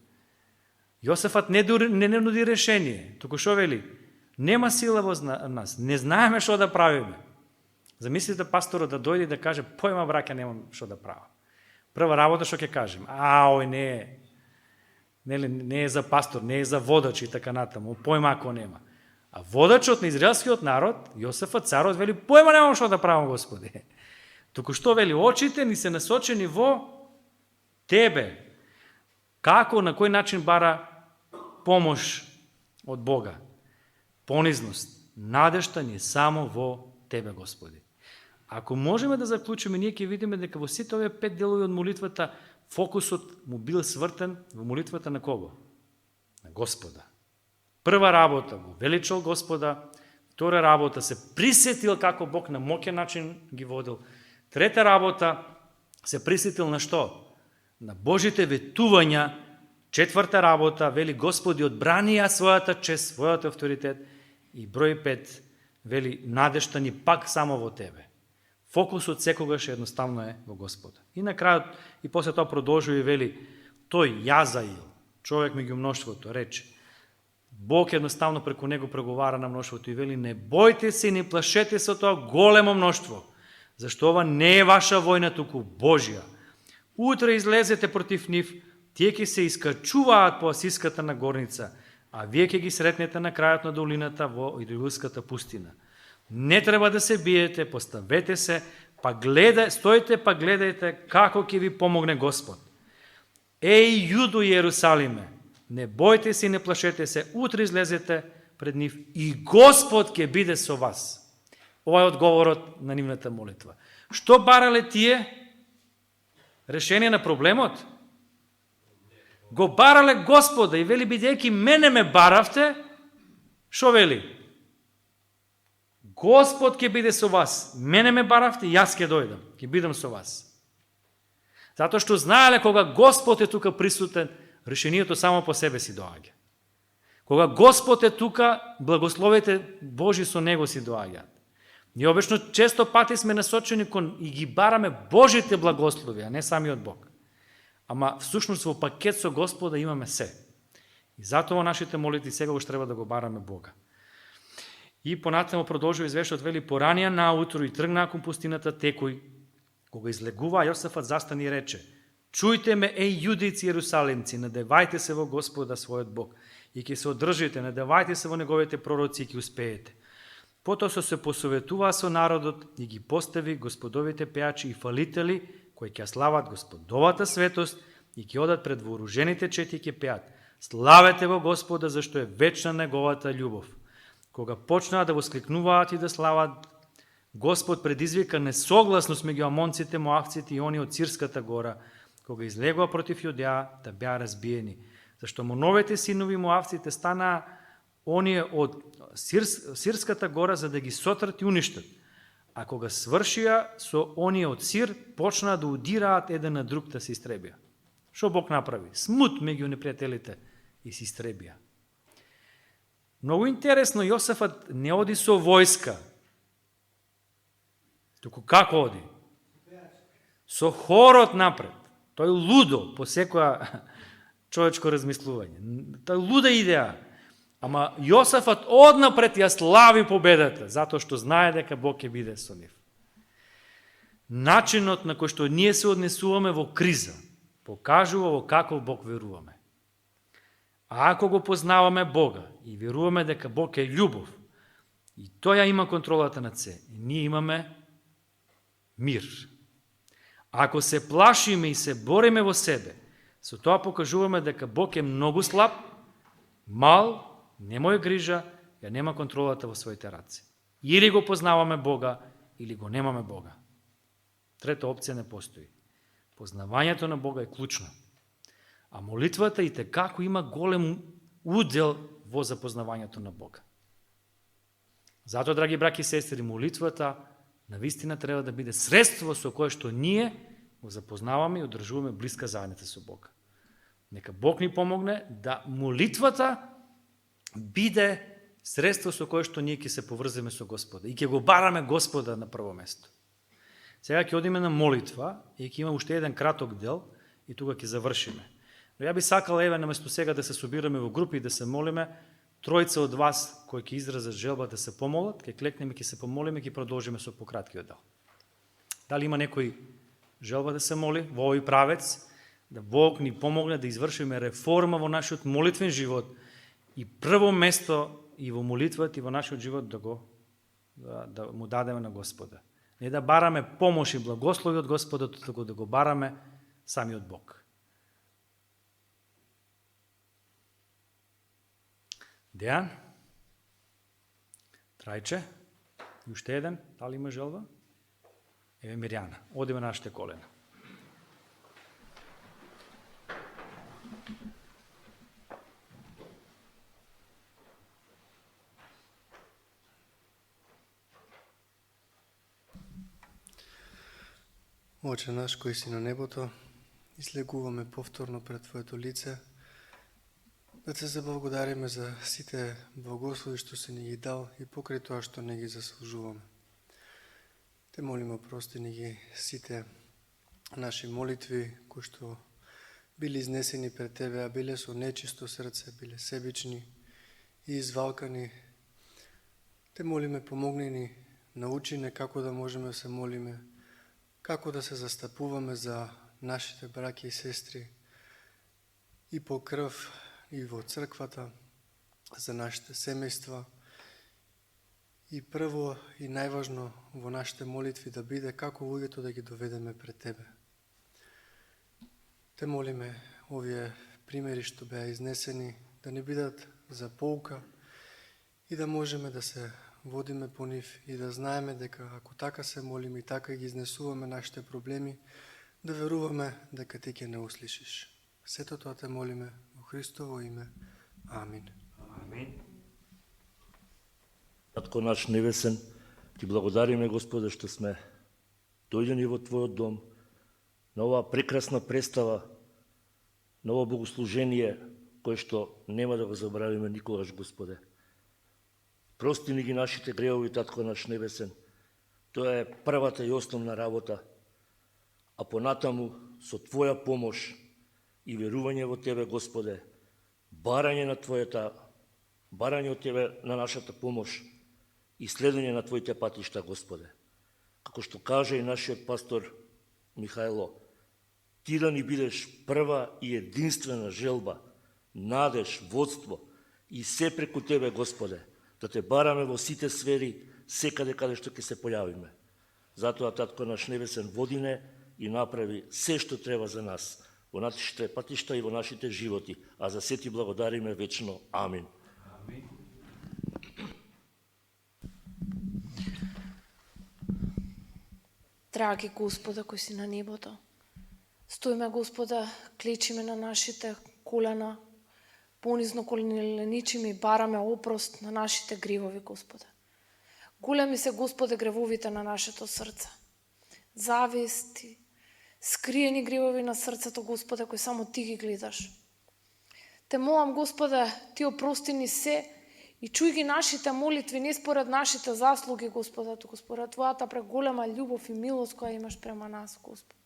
S1: Јосафат не нуди решение, туку шо вели? Нема сила во нас, не знаеме што да правиме. Замислите пасторот да дојде и да каже: појма браќа, немам што да правам. Прва работа што ќе кажем: ој не е за пастор, не е за водач и така натаму, појма ако нема. А водачот на израелскиот народ, Јосафат, царот, вели: појма немам што да правам, Господи. Туку што вели? Очите ни се насочени во тебе. Како, на кој начин бара помош од Бога? Понизност, надежта ни е само во тебе, Господи. Ако можеме да заклучиме, ние ќе видиме дека во сите овие 5 делови од молитвата фокусот му бил свртен во молитвата на кого? На Господа. Прва работа го величал Господа, втора работа се присетил како Бог на моќен начин ги водил. Трета работа се присетил на што? На Божите ветувања. Четврта работа вели: Господи, одбрани ја својата чест, својот авторитет. И број 5 вели: надежта ни пак само во тебе. Фокусот секогаш едноставно е во Господа. И на крајот, и после тоа продолжува и вели: тој Јазаил, човек меѓу мноштвото, рече. Бог едноставно преку него преговара на мноштвото и вели: не бојте се и не плашете се од тоа големо мноштво, зашто ова не е ваша војна, туку Божја. Утре излезете против нив, тие ќе се искачуваат по Асиската на горница, а вие ќе ги сретнете на крајот на долината во Идилуската пустина. Не треба да се биете, поставете се, стоите па гледајте како ќе ви помогне Господ. Еј, Јудо и Јерусалиме, не бојте се и не плашете се, утре излезете пред нив и Господ ќе биде со вас. Ова е одговорот на нивната молитва. Што барале тие? Решение на проблемот? Го барале Господа и вели: бидејќи мене ме баравте, шо вели? Господ ќе биде со вас. Мене ме баравте, јас ќе дојдам, ќе бидам со вас. Затоа што знаеле кога Господ е тука присутен, решението само по себе си доаѓа. Кога Господ е тука, благословите Божи со него си доаѓаат. Ние обично често пати сме насочени кон и ги бараме Божите благослови, а не самиот Бог. Ама всушност во пакет со Господа имаме се. И затоа нашите молитви сега треба да го бараме Бога. И понатаму продолжува извештајот, вели: поранија наутро и тргнаа кон пустината Текој. Кога излегува, Јосафат застани и рече: чујте ме, еј јудејци и јерусалимци, надевајте се во Господа својот Бог и ќе се одржите, надевајте се во неговите пророци и ќе успеете. Потоа се посоветуваа со народот и ги постави господовите пеачи и фалители кои ќе слават Господовата светост и ќе одат пред вооружените чети и ќе пеат: славете го Господа, зашто е вечна неговата љубов. Кога почнаа да воскликнуваат и да слават, Господ предизвика несогласност меѓу амонците, моавците и они од Сирската гора, кога излегува против Јудеа, да беа разбиени. Зашто Амоновите синови моавците станаа оние од Сирската гора за да ги сотрат и уништат. А кога свршија со оние од Сир, почнаа да удираат еден на друг да се истребија. Што Бог направи? Смут меѓу непријателите и се истребија. Многу интересно, Јосафат не оди со војска, туку како оди? Со хорот напред. Тоа е лудо по секоја човечко размислување. Тоа е луда идеја. Ама Јосафат однапред ја слави победата, затоа што знае дека Бог ќе биде со нив. Начинот на кој што ние се однесуваме во криза покажува во каков Бог веруваме. А ако го познаваме Бога и веруваме дека Бог е љубов, и тој има контролата над се, и ние имаме мир. Ако се плашиме и се бориме во себе, со тоа покажуваме дека Бог е многу слаб, мал, нема ја грижа, ја нема контролата во своите раце. Или го познаваме Бога, или го немаме Бога. Трета опција не постои. Познавањето на Бога е клучно. А молитвата и како има голем удел во запознавањето на Бога. Затоа, драги браќи и сестри, молитвата навистина треба да биде средство со кое што ние го запознаваме и одржуваме блиска заедница со Бога. Нека Бог ни помогне да молитвата биде средство со кое што ние ќе се поврземе со Господа и ќе го бараме Господа на прво место. Сега ќе одиме на молитва и ќе има уште еден краток дел и тука ќе завршиме. Но ја би сакал еве наместо сега да се собираме во групи и да се молиме, тројца од вас кои ќе изразат желба да се помолат, ќе клекнеме, ќе се помолиме, ќе продолжиме со пократкиот дел. Дали има некој желба да се моли во овој правец, да Бог ни помогне да извршиме реформа во нашиот молитвен живот и прво место и во молитвата и во нашиот живот да му дадеме на Господа. Не да бараме помош и благослови од Господа, туку да го бараме самиот Бог. Дејан? Трајче? И уште еден? Дали има желба? Еве Мирјана. Одиме на нашите колена.
S2: Оче наш кој си на небото, излегуваме повторно пред Твоето лице, да Те заблагодариме за сите благослови што си ни ги дал и покрај тоа што не ги заслужуваме. Те молиме, прости ни ги сите наши молитви кои што били изнесени пред Тебе, а биле со нечисто срце, биле себични и извалкани. Те молиме, помогни ни, научи не како да можеме да се молиме, како да се застапуваме за нашите браќи и сестри и по крв, и во црквата, за нашите семејства. И прво и најважно во нашите молитви да биде како луѓето да ги доведеме пред Тебе. Те молиме овие примери што беа изнесени да не бидат за поука и да можеме да се водиме по нив и да знаеме дека ако така се молиме и така ги изнесуваме нашите проблеми, да веруваме дека Ти ќе не услишиш. Сето тоа Те молиме во Христово име. Амин.
S1: Амин.
S3: Татко наш небесен, Ти благодариме, Господе, што сме дојдени во Твојот дом, на оваа прекрасна представа, на ова богослужение, кое што нема да го забравиме никогаш, Господе. Прости ни ги нашите гревови, Татко наш небесен. Тоа е првата и основна работа. А понатаму, со Твоја помош и верување во Тебе, Господе, барање од Тебе на нашата помош и следење на Твоите патишта, Господе. Како што каже и нашиот пастор Михајло, Ти да ни бидеш прва и единствена желба, надеж, водство и се преку Тебе, Господе, да Те бараме во сите сфери, секаде каде што ќе се појавиме. Затоа, Татко наш небесен, води не и направи се што треба за нас, во нашите патишта и во нашите животи, а за се Ти благодариме вечно. Амин.
S1: Амин.
S4: Драги Господа кој си на небото, стоиме, Господа, клечиме на нашите колена, понизно коленичиме и бараме опрост на нашите гревови, Господе. Големи се, Господе, гревовите на нашето срце. Зависти, скриени гревови на срцето, Господе, кои само Ти ги гледаш. Те молам, Господе, Ти опрости ни се и чуј ги нашите молитви не според нашите заслуги, Господе, туку според Твојата преголема љубов и милост која имаш према нас, Господе.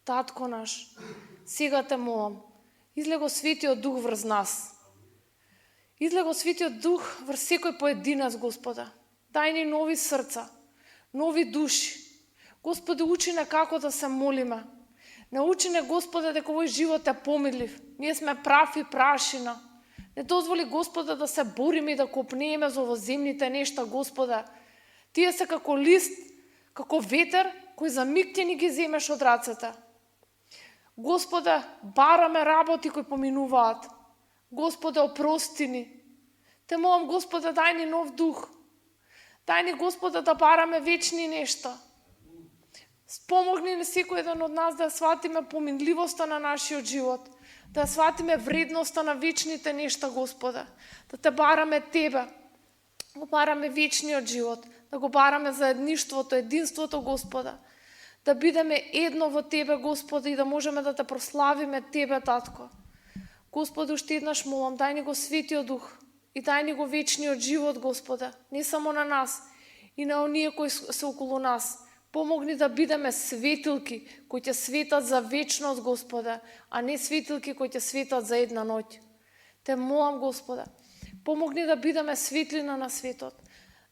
S4: Татко наш, сега те молам, излего Светиот Дух врз нас. Излего Светиот Дух врз секој поединец, Господа. Дај ни нови срца, нови души. Господи, учи не како да се молиме. Научи не, Господа, дека овој живот е помидлив. Ние сме прав и прашина. Не дозволи, Господа, да се бориме и да копнееме за овоземните нешта, Господа. Тие се како лист, како ветер, кој за миг ти ни ги земеш од рацете. Господа, бараме работи кои поминуваат. Господа, опрости ни. Те молам, Господа, дај ни нов дух. Дај ни, Господа, да бараме вечни нешта. Спомогни ни секој еден од нас да сватиме поминливоста на нашиот живот, да сватиме вредноста на вечните нешта, Господа, да те бараме Тебе, го бараме вечниот живот, да го бараме заедништвото, единството, Господа, да бидеме едно во Тебе, Господа, и да можеме да те прославиме Тебе, Татко. Господи, уште еднаш молам, дај ни го Светиот Дух и дај ни го вечниот живот, Господа, не само на нас, и на оние кои се околу нас. Помогни да бидеме светилки кои ќе светат за вечност, Господа, а не светилки кои ќе светат за една ноќ. Те молам, Господа, помогни да бидеме светлина на светот,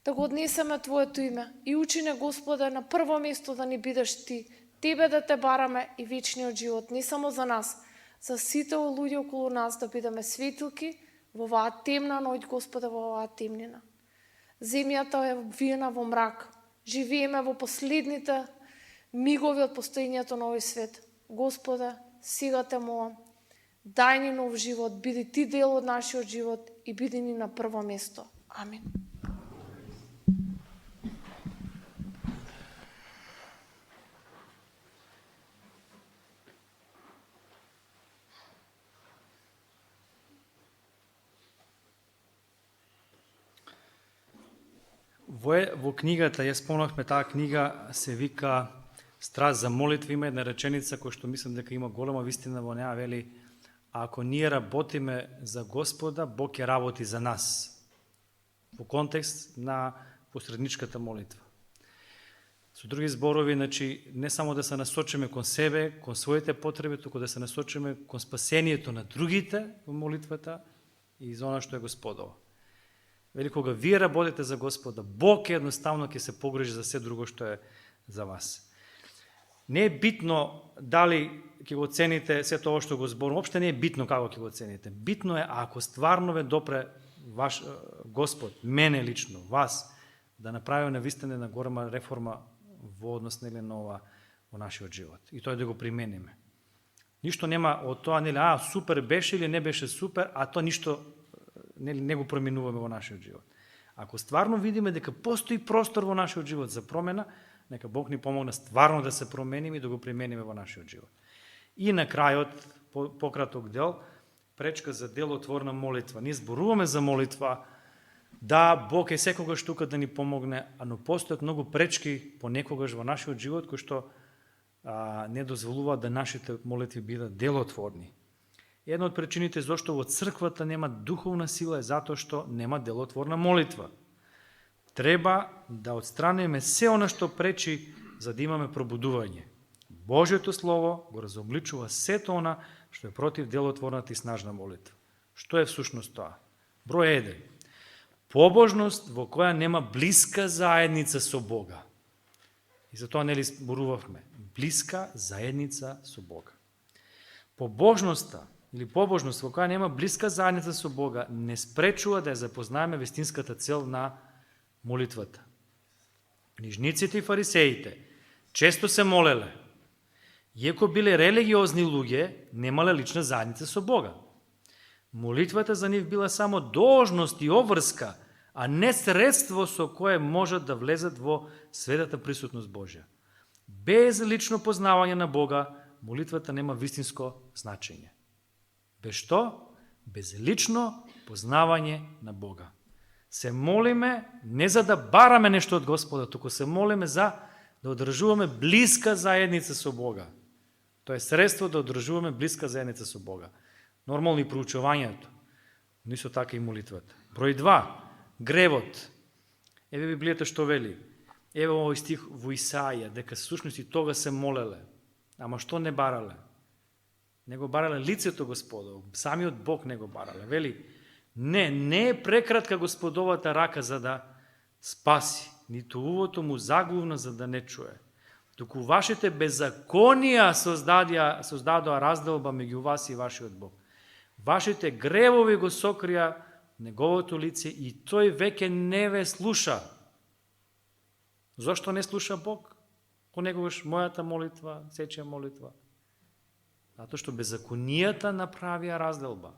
S4: да го однесеме Твоето име и учи не, Господа, на прво место да ни бидеш Ти, Тебе да те бараме и вечниот живот, не само за нас, за сите луѓе околу нас да бидеме светилки во оваа темна ноќ, Господа, во оваа темнина. Земјата е обвиена во мрак. Живееме во последните мигови од постоењето на овој свет. Господа, сега те молам, дај ни нов живот, биди Ти дел од нашиот живот и биди ни на прво место. Амин.
S1: Во книгата, ја спомнавме, таа книга се вика Страст за молитва, има една реченица која што мислам дека има голема вистина во неа, вели: ако ние работиме за Господа, Бог ќе работи за нас. Во контекст на посредничката молитва. Со други зборови, значи, не само да се насочиме кон себе, кон своите потреби, туку да се насочиме кон спасението на другите во молитвата и за она што е Господово. Вели, кога вие работите за Господа, Бог едноставно ќе се погрижи за се друго што е за вас. Не е битно дали ќе го оцените се тоа што го зборувам, опште не е битно како ќе го оцените. Битно е ако стварно ве допре ваш Господ, мене лично, вас, да направи навистина на голема реформа во однос на ова во нашиот живот. И тоа да го примениме. Ништо нема од тоа, нели, супер беше или не беше супер, а тоа ништо не го променуваме во нашиот живот. Ако стварно видиме дека постои простор во нашиот живот за промена, нека Бог ни помогне стварно да се промениме и да го примениме во нашиот живот. И на крајот, пократок дел, пречка за делотворна молитва. Ние зборуваме за молитва, да, Бог е секогаш тука да ни помогне, но постојат многу пречки понекогаш во нашиот живот кои што не дозволуваат да нашите молитви бидат делотворни. Една од причините зашто во црквата нема духовна сила е затоа што нема делотворна молитва. Треба да отстраниме се она што пречи за да имаме пробудување. Божјото Слово го разобличува сето она што е против делотворната и снажна молитва. Што е всушност тоа? Број 1. Побожност во која нема блиска заедница со Бога. И за тоа нели зборувавме. Блиска заедница со Бога. Побожноста или побожност во која нема блиска заедница со Бога не спречува да ја запознаеме вистинската цел на молитвата. Книжниците и фарисеите често се молеле, иако биле религиозни луѓе, немале лична заедница со Бога. Молитвата за нив била само должност и обврска, а не средство со кое можат да влезат во светата присутност Божја. Без лично познавање на Бога, молитвата нема вистинско значење. Без што? Без лично познавање на Бога. Се молиме не за да бараме нешто од Господа, туку се молиме за да одржуваме блиска заедница со Бога. Тоа е средство да одржуваме блиска заедница со Бога. Нормално и проучувањето, но исто така и молитвата. Број 2. Гревот. Еве Библијата што вели. Еве овој стих во Исаија, дека сушност и тога се молеле. Ама што не барале? Не го барале лицето Господово, самиот Бог не го барале. Вели, не е прекратка Господовата рака за да спаси, ниту увото му загувно за да не чуе. Туку вашите беззаконија создадоа разделба меѓу вас и вашиот Бог. Вашите гревови го сокрија неговото лице и тој веќе не ве слуша. Зошто не слуша Бог? Понекогаш мојата молитва, сечија молитва. Затоа што беззаконијата направија разделба.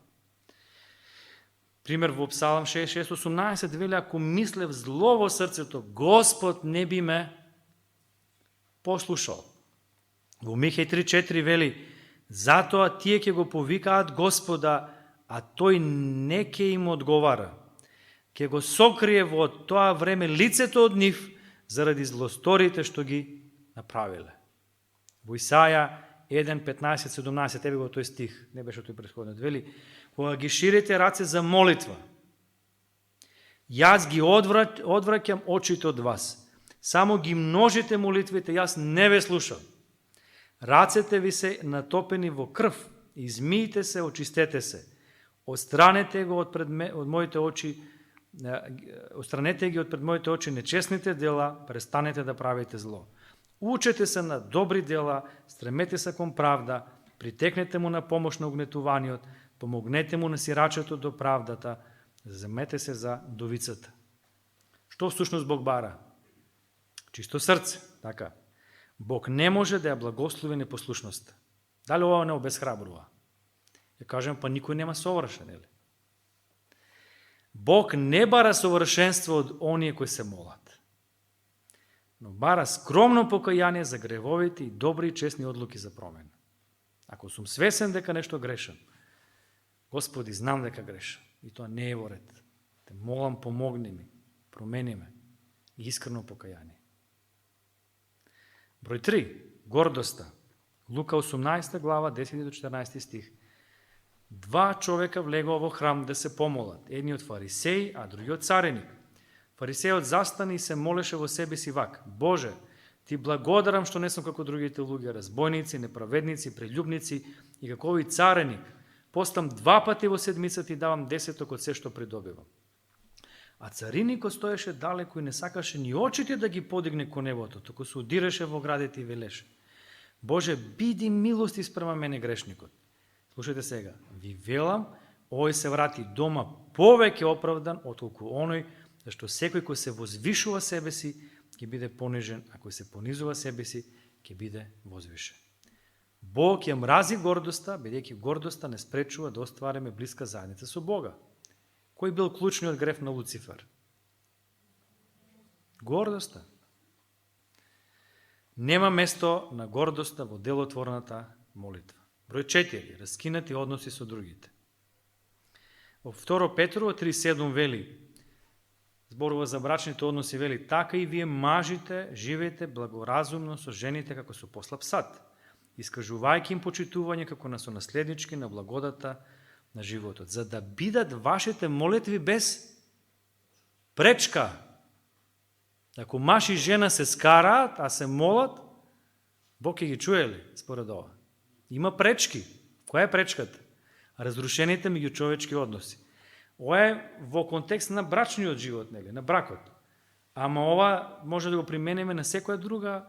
S1: Пример во Псалм 66:18 вели, ако мислев зло во срцето, Господ не би ме послушал. Во Михеј 3:4 вели, затоа тие ќе го повикаат Господа, а тој не ќе им одговара. Ќе го сокрие во тоа време лицето од нив заради злосторите што ги направиле. Во Исаја 1:15-17, еве го тој стих, не беше тој претходниот, вели, кога ги ширите раце за молитва, јас ги одвраќам очите од вас. Само ги множите молитвите, јас не ве слушам. Рацете ви се натопени во крв, измиите се, очистете се. Отстранете го од моите очи, отстранете ги од пред моите очи нечестните дела, престанете да правите зло. Учете се на добри дела, стремете се кон правда, притекнете му на помош на угнетуваниот, помогнете му на сирачето до правдата, земете се за довицата. Што всушност Бог бара? Чисто срце, така. Бог не може да ја благослови непослушноста. Дали ова не обесхрабрува? Ја кажем, па никој нема совршен, или? Бог не бара совршенство од оние кои се молат, но бара скромно покаяние за гревовите и добри и честни одлуки за промена. Ако сум свесен дека нешто грешам, Господи, знам дека грешам, и тоа не е во ред. Те молам, помогни ми, промени ме, и искрено покаяние. Број 3. Гордоста. Лука 18 глава, 10-14 стих. Два човека влегоа во храм да се помолат, едниот фарисеј, а другиот цареник. Фарисејот застана и се молеше во себе си вак: Боже, ти благодарам што не сум како другите луѓе, разбойници, неправедници, прелюбници и како овој цареник. Постам 2 пати во седмицата и давам 10 од се што придобивам. А цариникот стоеше далеко и не сакаше ни очите да ги подигне кон небото, туку се удираше во градите и велеше: Боже, биди милости спрема мене грешникот. Слушайте сега, ви велам, овој се врати дома повеќе оправдан отколку оној, зашто секој кој се возвишува себе си ќе биде понижен, а кој се понизува себе си ќе биде возвишен. Бог ја мрази гордоста, бидејќи гордоста не спречува да оствариме блиска заедница со Бога. Кој бил клучниот греф на Луцифер? Гордоста. Нема место на гордоста во делотворната молитва. Број 4. Раскинати односи со другите. Во 2 Петрово 3:7 вели, зборува за брачните односи, вели, така и вие мажите живеете благоразумно со жените како со послаб сад, искажувајќи им почитување како на сонаследнички на благодата на животот, за да бидат вашите молитви без пречка. Ако маж и жена се скараат, а се молат, Бог ќе ги чуе ли според ова? Има пречки. Која е пречката? Разрушените меѓучовечки односи. Ова е во контекст на брачниот живот, нели, на бракот. Ама ова може да го примениме на секоја друга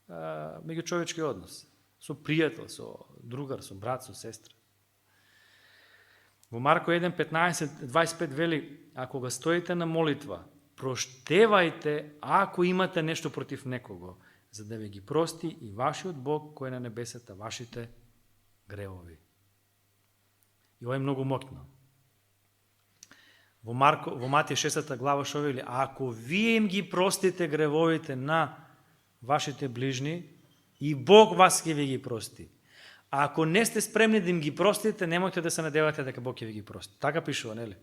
S1: меѓучовечки однос. Со пријател, со другар, со брат, со сестра. Во Марко 1:15-25 вели, ако го стоите на молитва, проштевајте ако имате нешто против некого, за да ви ги прости и вашиот Бог кој е на небесата вашите гревови. И ова е многу моќно. Во Матеј 6 глава што вели, ако вие им ги простите гревовите на вашите ближни, и Бог вас ќе ви ги прости. А ако не сте спремни да им ги простите, немојте да се надевате дека Бог ќе ви ги прости. Така пишува, нели?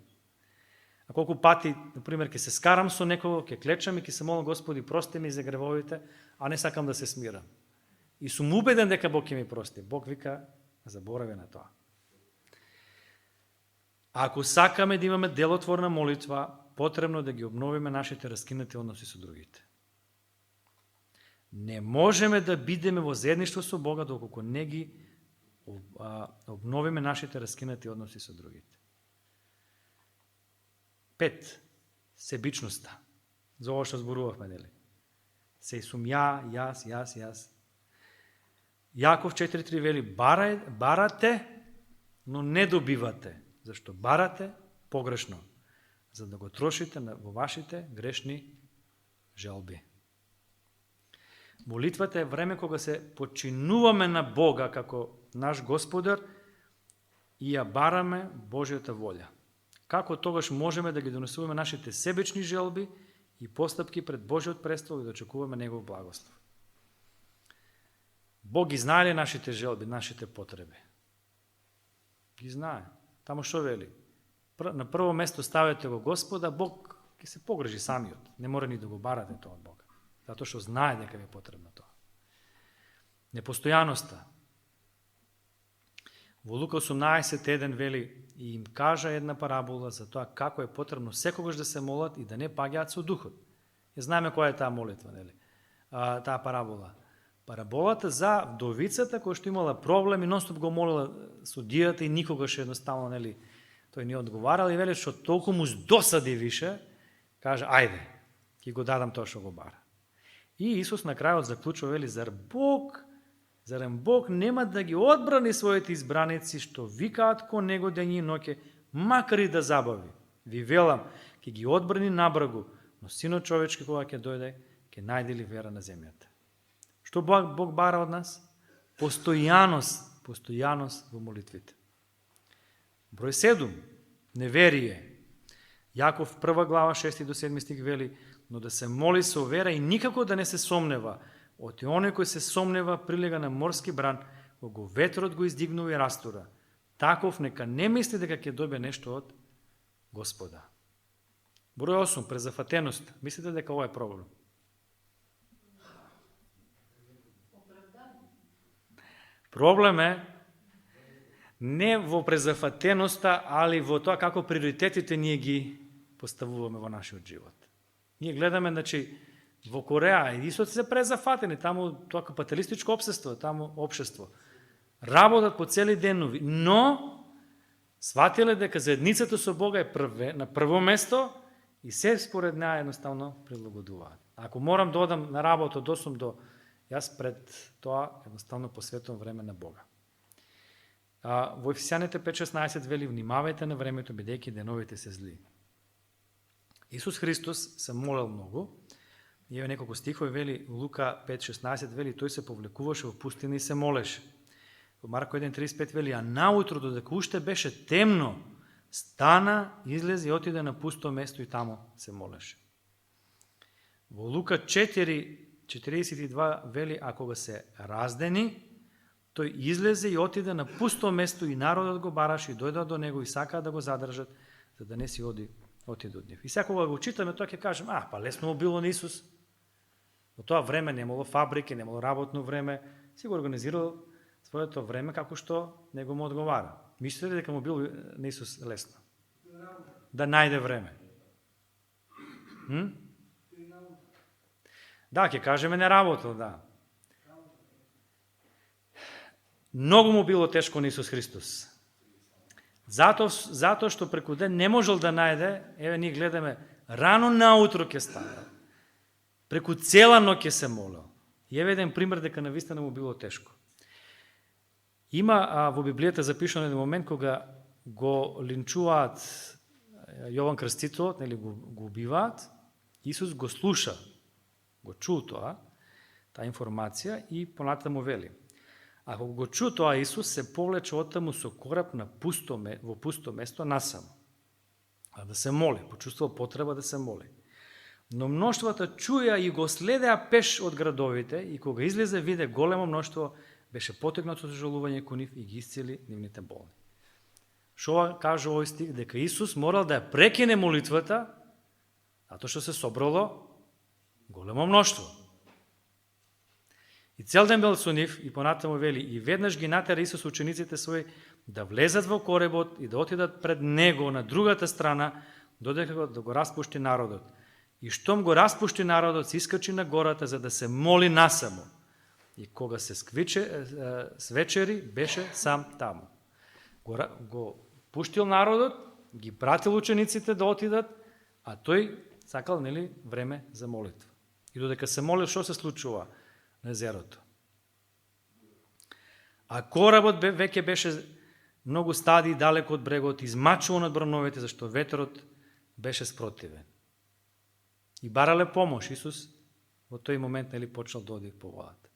S1: А колку пати, например, ќе се скарам со некого, ќе клечам и ќе се молам, Господи, прости ми за гревовите, а не сакам да се смирам. И сум убеден дека Бог ќе ми прости. Бог вика, заборави на тоа. А ако сакаме да имаме делотворна молитва, потребно да ги обновиме нашите раскинати односи со другите. Не можеме да бидеме во заедништво со Бога доколку не ги обновиме нашите раскинати односи со другите. 5. Себичноста. За ова што зборувавме, нели? Сеј сум јас. Јаков 4.3 вели, барате, но не добивате. Зашто барате погрешно, за да го трошите во вашите грешни желби. Молитвата е време кога се подчинуваме на Бога како наш Господар и ја бараме Божјата волја. Како тогаш можеме да ги донесуваме нашите себечни желби и постапки пред Божјиот престол и да очекуваме Негов благослов. Бог ги знае ли нашите желби, нашите потреби? Ги знае. Тамо што вели? На прво место ставете го Господа, Бог ќе се погрижи самиот. Не мора ни да го барате тоа од Бога. Затоа што знае дека ви е потребно тоа. Непостојаноста. Во Лука 18.1 вели, и им кажа една парабола за тоа како е потребно секогаш да се молат и да не паѓаат со духот. Ја знаеме која е таа молитва, нели? Таа парабола. Параболата за вдовицата која што имала проблем и нонстоп го молила судијата и никогаш едноставно, нели, тој не одговарал и вели што толку му досади више, каже ајде, ќе го дадам тоа што го бара. И Исус на крајот заклучува, вели, зарем Бог нема да ги одбрани своите избраници што викаат кон Него дење и ноќе, макар и да забави. Ви велам, ќе ги одбрани набрагу, но Синот човечки кога ќе дојде, ќе најде ли вера на земјата. Што Бог бара од нас? Постојаност во молитвите. Број 7. Неверие. Јаков 1 глава 6 до 7 стих вели, но да се моли со вера и никако да не се сомнева. Оти оној кој се сомнева прилега на морски бран, кога ветрот го издигнува и растура. Таков нека не мисли дека ќе добие нешто од Господа. Број 8. Презафатеност. Мислите дека ова е проблем? Проблем е не во презафатеноста, али во тоа како приоритетите ние ги поставуваме во нашиот живот. Ние гледаме, значи, во Кореја, и исто се презафатени, таму тоа капиталистичко општество, таму општество. Работат по цели денови, но сватиле дека заедницата со Бога е на прво место и се според неа едноставно прилагодуваат. Ако морам да одам на работа од 8 до јас пред тоа едноставно посветувам време на Бога. Во Ефесјаните 5.16 вели, внимавајте на времето, бидејќи деновите се зли. Исус Христос се молел многу, и еве неколку стихови вели, Лука 5.16 вели, тој се повлекуваше во пустина и се молеше. Во Марко 1.35 вели, а наутро, додека уште беше темно, стана, излезе и отиде на пусто место и тамо се молеше. Во Лука 4.42 вели, а кога се раздени, тој излезе и отиде на пусто место и народот го бараше и дојдат до него и сакаа да го задржат, за да не си отиде од нив. И секога го читаме, тоа ќе кажем, па лесно му било на Исус. Во тоа време немало фабрики, немало работно време, си го организирал своето време како што него му одговара. Мислите ли дека му било на Исус лесно? Да најде време. Да, ќе кажеме не работал, да. Многу му било тешко на Исус Христос. Затоа што преку ден не можел да најде, еве ние гледаме, рано наутро ќе стане. Преку цела ноќ ќе се молел. И еве еден пример дека навистина му било тешко. Има во Библијата запишано еден момент кога го линчуваат Јован Крстителот, нели го убиваат, Исус го слуша, го чул таа информација и понатаму вели. Ако го чу тоа, Исус се повлече оттаму со кораб во пусто место насам, а да се моли, почувствува потреба да се моли. Но мноштвата чуја и го следеа пеш од градовите и кога излезе виде големо мноштво, беше потегнато со жалување кон нив и ги исцели нивните болни. Шо каже овој стих? Дека Исус морал да ја прекине молитвата, затоа што се собрало големо мноштво. И цел ден бил со нив и понатаму вели, и веднаш ги натера Исус учениците своји да влезат во коработ и да отидат пред него на другата страна, додека да го распушти народот. И штом го распушти народот, се искачи на гората за да се моли насамо. И кога се свечери, беше сам таму. Го пуштил народот, ги пратил учениците да отидат, а тој сакал, нели, време за молитва. И додека се молил, што се случува на езерото? А коработ веќе беше многу стадии далеко од брегот, измачуван од брановите, зашто ветерот беше спротивен. И барале помош. Исус во тој момент, нели, почнал да оди по водата.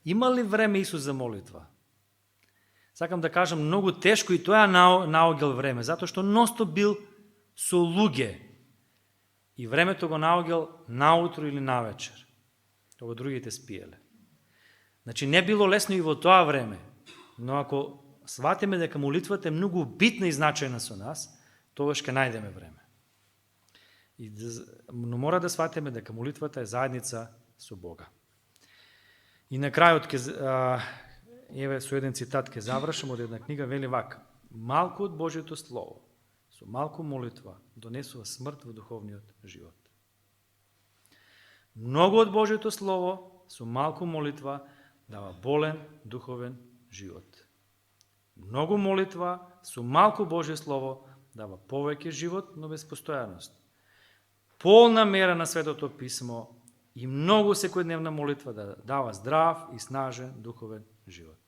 S1: Има ли време Исус за молитва? Сакам да кажам, многу тешко и тоа наогел време, затоа што носто бил со луѓе. И времето го наогел наутро или навечер, кога другите спиеле. Значи не било лесно и во тоа време, но ако сватиме дека молитвата е многу битна и значајна со нас, тогаш ќе најдеме време. Но мора да сватиме дека молитвата е заедница со Бога. И на крајот, еве со еден цитат ќе завршам од една книга, вели вака: малку од Божјото Слово, со малку молитва, донесува смрт во духовниот живот. Многу од Божјото Слово, со малку молитва, дава болен духовен живот. Многу молитва, со малку Божје Слово, дава повеќе живот, но без постојаност. Полна мера на Светото Писмо и многу секојдневна молитва да дава здрав и снажен духовен живот.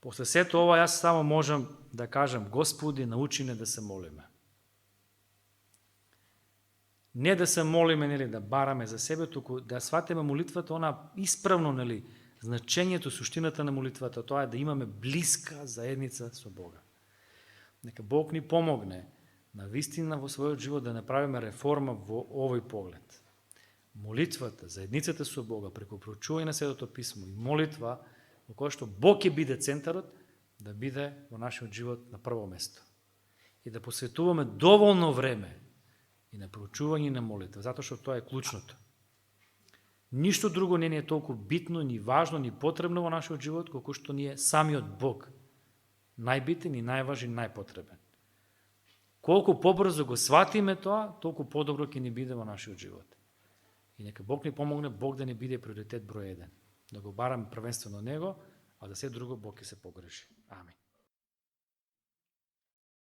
S1: После сето ова, јас само можам да кажам: Господи, научи не да се молиме. Не да се молиме, нели, да бараме за себе, туку да сватиме молитвата, она исправно, нели, значењето, суштината на молитвата, тоа е да имаме блиска заедница со Бога. Нека Бог ни помогне на вистина во својот живот да направиме реформа во овој поглед. Молитвата, заедницата со Бога, преку проучување на Светото Писмо и молитва, во која што Бог ќе биде центарот, да биде во нашиот живот на прво место. И да посветуваме доволно време и на проучување на молитва, затоа што тоа е клучното. Ништо друго не е толку битно, ни важно, ни потребно во нашиот живот, колку што ни е самиот Бог. Најбитен и најважен, најпотребен. Колку побрзо го сватиме тоа, толку подобро ќе ни биде во нашиот живот. И нека Бог ни помогне, Бог да ни биде приоритет број 1. Да го бараме првенствено Него, а за се друго Бог ќе се погрижи. Амин.